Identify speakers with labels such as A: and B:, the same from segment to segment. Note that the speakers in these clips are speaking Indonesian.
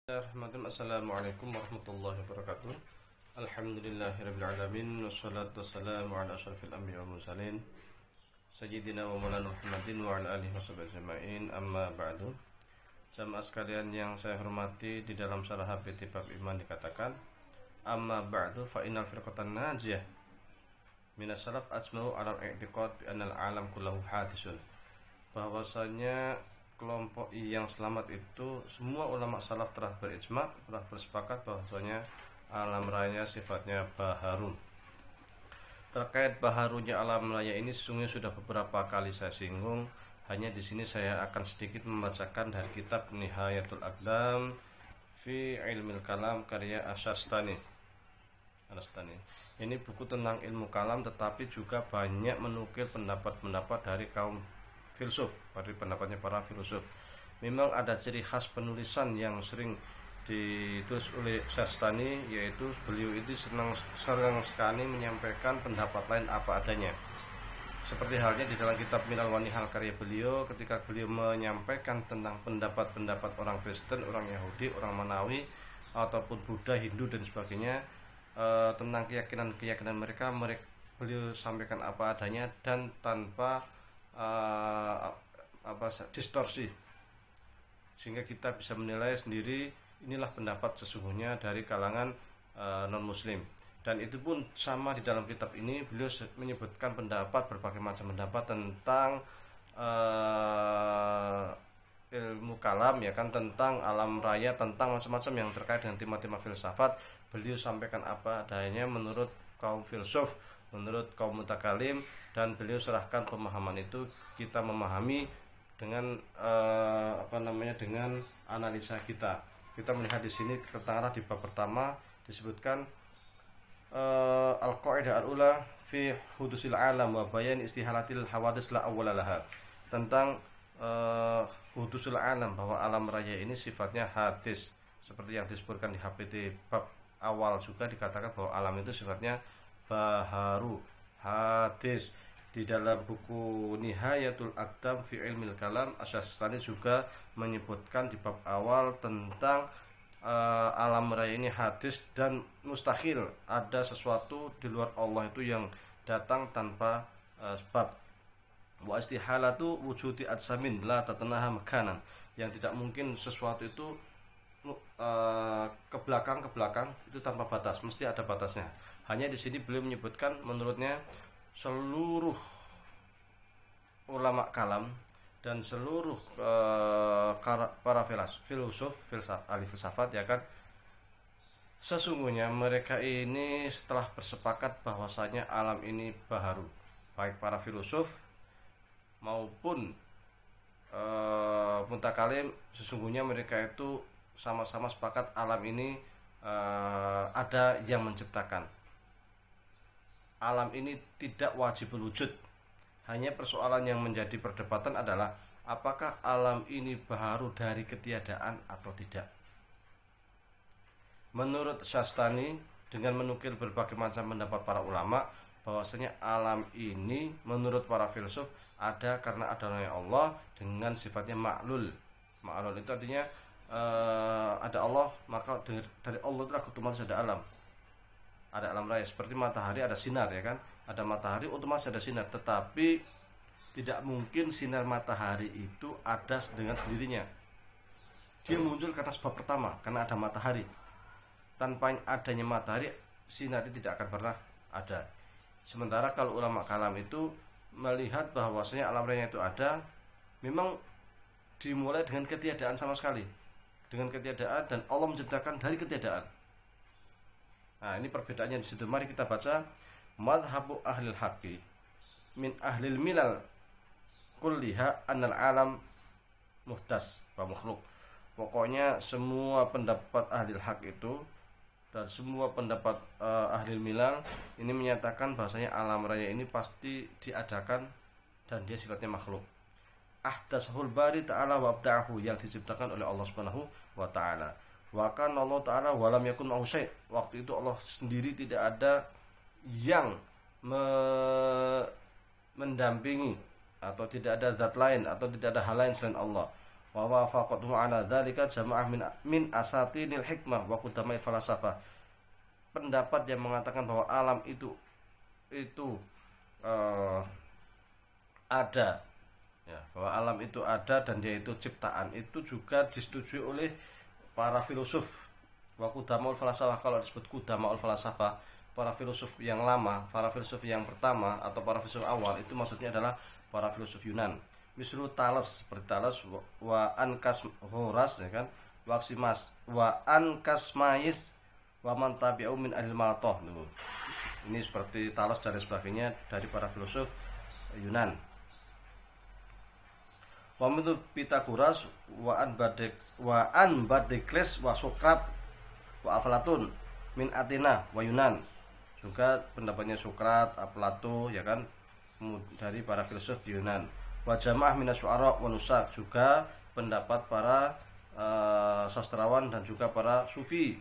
A: Assalamualaikum warahmatullahi wabarakatuh. Alhamdulillahirrabbilalamin. Wassalatu wassalamu ala ashrafil anbiya wal mursalin Sayyidina wa maulana Muhammadin wa ala alihi washabihi ajma'in. Amma ba'du. Jamaah sekalian yang saya hormati, di dalam syarah HPT bab iman dikatakan, amma ba'du fa innal firqatan najiyah minas salaf ajma'u ala i'tiqad bi anal alam kullahu hadisun. Bahwasanya kelompok yang selamat itu semua ulama salaf telah berijma, telah bersepakat bahwasanya alam raya sifatnya baharun. Terkait baharunya alam raya ini sesungguhnya sudah beberapa kali saya singgung. Hanya di sini saya akan sedikit membacakan dari kitab Nihayatul Aqdam fi Ilmil Kalam karya Asy-Syarstani. Ini buku tentang ilmu kalam, tetapi juga banyak menukil pendapat-pendapat dari kaum filsuf, dari pendapatnya para filsuf. Memang ada ciri khas penulisan yang sering ditulis oleh Syarstani, yaitu beliau itu senang sekali menyampaikan pendapat lain apa adanya. Seperti halnya di dalam kitab Milal wa Nihal karya beliau, ketika beliau menyampaikan tentang pendapat-pendapat orang Kristen, orang Yahudi, orang Manawi, ataupun Buddha, Hindu dan sebagainya, tentang keyakinan mereka, beliau sampaikan apa adanya dan tanpa distorsi, sehingga kita bisa menilai sendiri inilah pendapat sesungguhnya dari kalangan non muslim. Dan itu pun sama di dalam kitab ini, beliau menyebutkan berbagai macam pendapat tentang ilmu kalam, ya kan, tentang alam raya, tentang macam-macam yang terkait dengan tema-tema filsafat. Beliau sampaikan apa adanya menurut kaum filsuf, menurut kaum mutakalim, dan beliau serahkan pemahaman itu kita memahami dengan dengan analisa kita. Kita melihat di sini katakanlah di bab pertama disebutkan al-qaidah al-ula fi hudusil alam wa bayan istihalatil hawadis la awwalalaha, tentang hudusul alam, bahwa alam raya ini sifatnya hadis, seperti yang disebutkan di HPT bab awal juga dikatakan bahwa alam itu sifatnya baharu, hadis. Di dalam buku Nihayatul Aqdam fi Ilmil Kalam, Asy-Syarstani juga menyebutkan di bab awal tentang alam raya ini hadis dan mustahil ada sesuatu di luar Allah itu yang datang tanpa sebab. Wa istihalatu wujudi adsamin la tatanaha makanan, yang tidak mungkin sesuatu itu ke belakang itu tanpa batas, mesti ada batasnya. Hanya di sini beliau menyebutkan menurutnya seluruh ulama kalam dan seluruh para filsuf, ahli filsafat, ya kan, sesungguhnya mereka ini setelah bersepakat bahwasanya alam ini baharu. Baik para filsuf maupun mutakalim, sesungguhnya mereka itu sama-sama sepakat alam ini ada yang menciptakan. Alam ini tidak wajib wujud. Hanya persoalan yang menjadi perdebatan adalah apakah alam ini baharu dari ketiadaan atau tidak. Menurut Syarstani, dengan menukil berbagai macam pendapat para ulama, bahwasanya alam ini menurut para filsuf ada karena adanya Allah dengan sifatnya ma'lul. Ma'lul itu artinya ada Allah, maka dari Allah itu otomatis ada alam. Ada alam raya, seperti matahari ada sinar, ya kan, ada matahari otomatis ada sinar. Tetapi tidak mungkin sinar matahari itu ada dengan sendirinya. Dia muncul karena sebab pertama, karena ada matahari. Tanpa adanya matahari, sinar itu tidak akan pernah ada. Sementara kalau ulama kalam itu melihat bahwasanya alam raya itu ada, memang dimulai dengan ketiadaan sama sekali, dengan ketiadaan, dan Allah menciptakan dari ketiadaan. Nah, ini perbedaannya di situ. Mari kita baca madhabu ahlil haqqi min ahlil milal kulliha annal alam muhdas wa makhluk. Pokoknya semua pendapat ahlil haq itu dan semua pendapat ahlil milal ini menyatakan bahasanya alam raya ini pasti diadakan dan dia sifatnya makhluk. Ahdasahul bari ta'ala wa abda'ahu, yang diciptakan oleh Allah Subhanahu wa ta'ala. Wa kana Allah Ta'ala walam yakun ma'hu syai'. Waktu itu Allah sendiri tidak ada yang mendampingi, atau tidak ada zat lain, atau tidak ada hal lain selain Allah. wa wafaqatuhu ala dzalika jamaah min asatinil hikmah wa qudamai falasafah. Pendapat yang mengatakan bahwa alam itu ada, ya, bahwa alam itu ada dan dia itu ciptaan, itu juga disetujui oleh para filosof wa qudamaul falasafah. Kalau disebut qudamaul falasafah, para filosof yang lama, para filosof yang pertama atau para filosof awal, itu maksudnya adalah para filosof Yunan. Misru Thales, seperti Thales, wa Ankashoras, ya kan, Waksimas, wa Ankasmais, wa man tabi'u min ahli Maltah. Ini seperti Thales dan sebagainya dari para filosof Yunan. Wa min Pythagoras wa Badekles wa Sokrat wa Aflatun min Athena wa Yunan. Juga pendapatnya Sokrat, Plato, ya kan, dari para filosof Yunan. Wa jamaah minas syu'ara wa nusak, juga pendapat para sastrawan dan juga para sufi.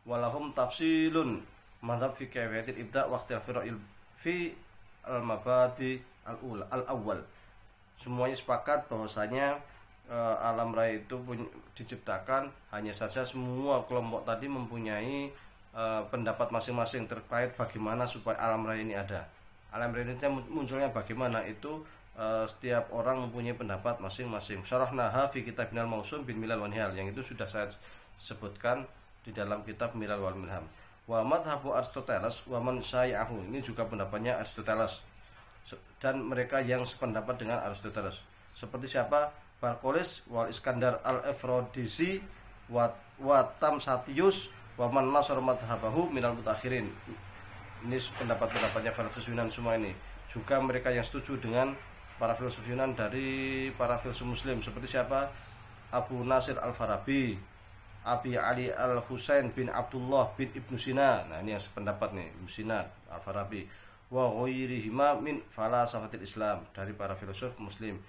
A: Walahum tafsilun mazhab fi kayfiyatil ibda wa ikhtilafil fi al-mabadi al-awwal. Semuanya sepakat bahwasanya alam raya itu diciptakan, hanya saja semua kelompok tadi mempunyai pendapat masing-masing terkait bagaimana supaya alam raya ini ada. Alam raya ini munculnya bagaimana, itu setiap orang mempunyai pendapat masing-masing. Syarahnaha fi kitabinal mausum bin milal wan nihal, yang itu sudah saya sebutkan di dalam kitab Milal wal Minham. Wa madhabu Aristoteles wa man syai'ahu, ini juga pendapatnya Aristoteles dan mereka yang sependapat dengan Aristoteles. Seperti siapa? Barkolis wal Iskandar al-Efrodisi wa Tamsatius wa man nasar madhabahu minal mutakhirin. Ini pendapat-pendapatnya filsuf Yunan semua ini. Juga mereka yang setuju dengan para filsuf Yunan dari para filsuf Muslim. Seperti siapa? Abu Nasir al-Farabi, Abi Ali al-Husain bin Abdullah bin Ibnu Sina. Nah, ini yang sependapat nih, Ibnu Sina, al-Farabi. Wa ghairihima min falasafatil Islam, dari para filsuf Muslim.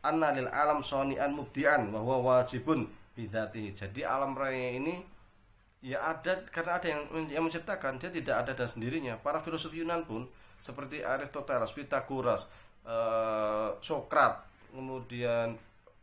A: Anna lil alam sani'an mubdi'an wa huwa wajibun bidzatihi. Jadi alam raya ini ya ada karena ada yang menciptakan, dia tidak ada dan sendirinya. Para filosof Yunan pun seperti Aristoteles, Pythagoras, Sokrat, kemudian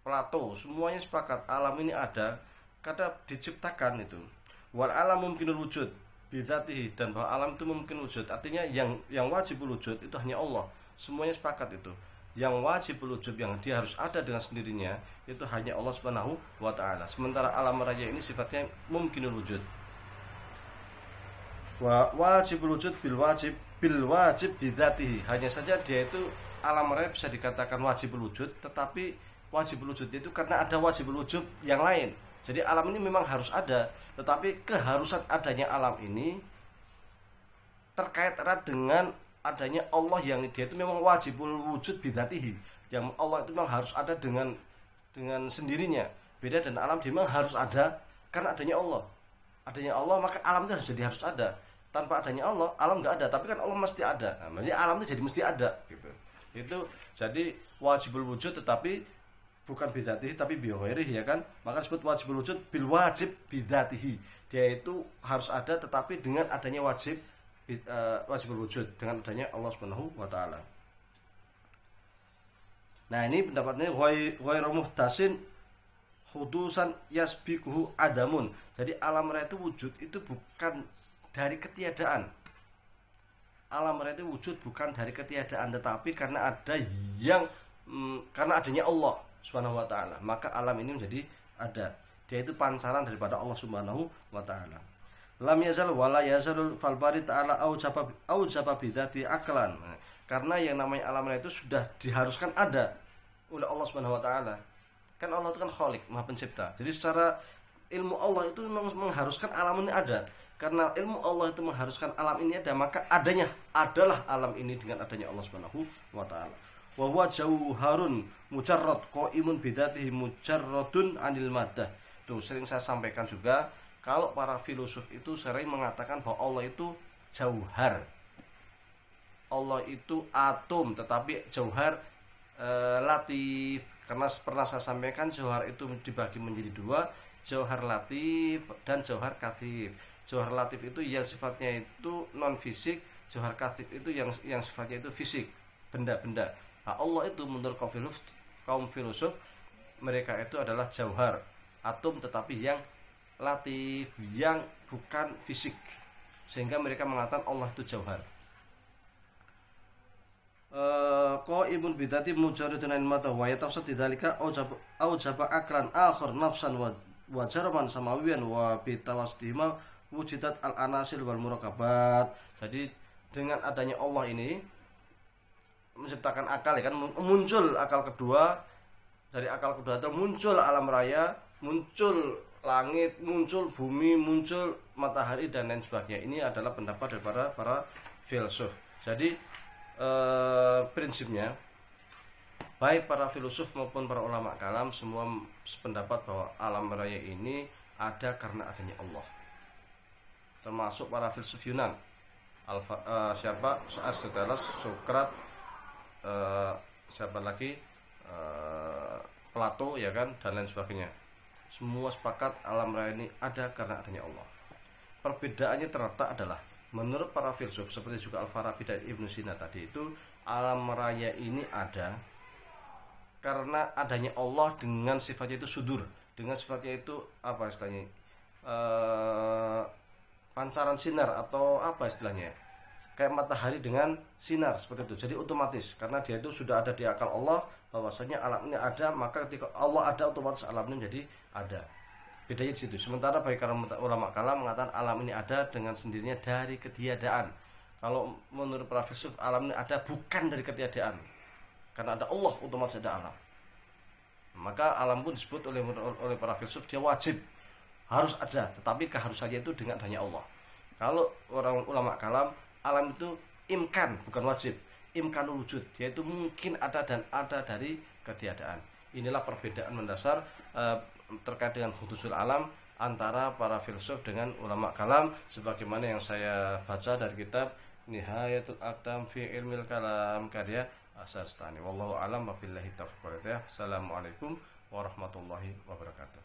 A: Plato, semuanya sepakat alam ini ada karena diciptakan itu. Wal alam mungkinul wujud bidzatihi, dan bahwa alam itu mungkin wujud, artinya yang wajib wujud itu hanya Allah. Semuanya sepakat itu. Yang wajib wujud, yang dia harus ada dengan sendirinya, itu hanya Allah Subhanahu wa taala. Sementara alam raya ini sifatnya mungkinul wujud. Wajib wujud bil wajib bidzatihi. Hanya saja dia itu alam raya bisa dikatakan wajib wujud, tetapi wajib wujud itu karena ada wajib wujud yang lain. Jadi alam ini memang harus ada, tetapi keharusan adanya alam ini terkait erat dengan adanya Allah, yang dia itu memang wajibul wujud bidzatihi. Yang Allah itu memang harus ada dengan sendirinya. Beda dengan alam, dia memang harus ada karena adanya Allah. Adanya Allah, maka alam itu harus ada. Tanpa adanya Allah, alam nggak ada. Tapi kan Allah mesti ada. Nah, maksudnya alam itu jadi mesti ada, gitu. Itu jadi wajibul wujud, tetapi bukan bidzatihi tapi bi ghairihi, ya kan? Maka disebut wajibul wujud bil wajib bidzatihi. Dia itu harus ada tetapi dengan adanya wajibul wujud, dengan adanya Allah Subhanahu wa taala. Nah, ini pendapatnya ghairu muhtasin hudusan yasbiquhu adamun. Jadi alam raya itu wujud itu bukan dari ketiadaan. Alam raya itu wujud bukan dari ketiadaan, tetapi karena ada karena adanya Allah Subhanahu wa taala, maka alam ini menjadi ada. Dia itu pancaran daripada Allah Subhanahu wa taala. Lam yazal wala yazalul falbari ta'ala aujaba bidzati aklan. Karena yang namanya alam raya itu sudah diharuskan ada oleh Allah Subhanahu wa taala. Kan Allah itu kan Khalik, Maha Pencipta. Jadi secara ilmu Allah itu memang mengharuskan alam ini ada. Karena ilmu Allah itu mengharuskan alam ini ada, maka adanya adalah alam ini dengan adanya Allah Subhanahu wa taala. Wa huwa jauharun mujarrad qaimun bidzatihi mujarradun anil maddah. Tuh sering saya sampaikan juga, kalau para filosof itu sering mengatakan bahwa Allah itu jauhar. Allah itu atom, tetapi jauhar latif. Karena pernah saya sampaikan jauhar itu dibagi menjadi dua, jauhar latif dan jauhar katsif. Jauhar latif itu yang sifatnya itu non fisik, jauhar katsif itu yang sifatnya itu fisik, benda-benda. Nah, Allah itu menurut kaum filosof mereka itu adalah jauhar, atom tetapi yang latif, yang bukan fisik, sehingga mereka mengatakan Allah itu jauhar. Qaimun bidati mujarridun an mata wa yatafsad dzalika aujaba aklan akhar nafsan wa jarman samawiyan wa bitawasdima wujudat al anasil wal murakabat. Jadi dengan adanya Allah ini menciptakan akal, ya kan, muncul akal kedua, dari akal kedua itu muncul alam raya, muncul langit, muncul bumi, muncul matahari dan lain sebagainya. Ini adalah pendapat dari para filsuf. Jadi prinsipnya baik para filsuf maupun para ulama kalam semua sependapat bahwa alam raya ini ada karena adanya Allah. Termasuk para filsuf Yunan, siapa Aristoteles, Sokrat, siapa lagi, Plato, ya kan, dan lain sebagainya. Semua sepakat alam raya ini ada karena adanya Allah. Perbedaannya terletak adalah menurut para filsuf seperti juga Al-Farabi dan Ibnu Sina tadi itu, alam raya ini ada karena adanya Allah dengan sifatnya itu sudur, dengan sifatnya itu apa istilahnya, pancaran sinar atau apa istilahnya, kayak matahari dengan sinar seperti itu. Jadi otomatis karena dia itu sudah ada di akal Allah bahwasanya alam ini ada, maka ketika Allah ada otomatis alam ini menjadi ada. Bedanya di situ. Sementara bagi ulama kalam mengatakan alam ini ada dengan sendirinya dari ketiadaan. Kalau menurut para filsuf alam ini ada bukan dari ketiadaan. Karena ada Allah otomatis ada alam. Maka alam pun disebut oleh para filsuf dia wajib, harus ada, tetapi keharusannya itu dengan adanya Allah. Kalau orang ulama kalam, alam itu imkan bukan wajib, imkanul wujud, yaitu mungkin ada dan ada dari ketiadaan. Inilah perbedaan mendasar terkait dengan hudusul alam antara para filsuf dengan ulama kalam, sebagaimana yang saya baca dari kitab Nihayatul Aqdam fi Ilmil Kalam karya Asharstani. Wallahu a'lam wabillahi taufiq wal hidayah. Assalamualaikum warahmatullahi wabarakatuh.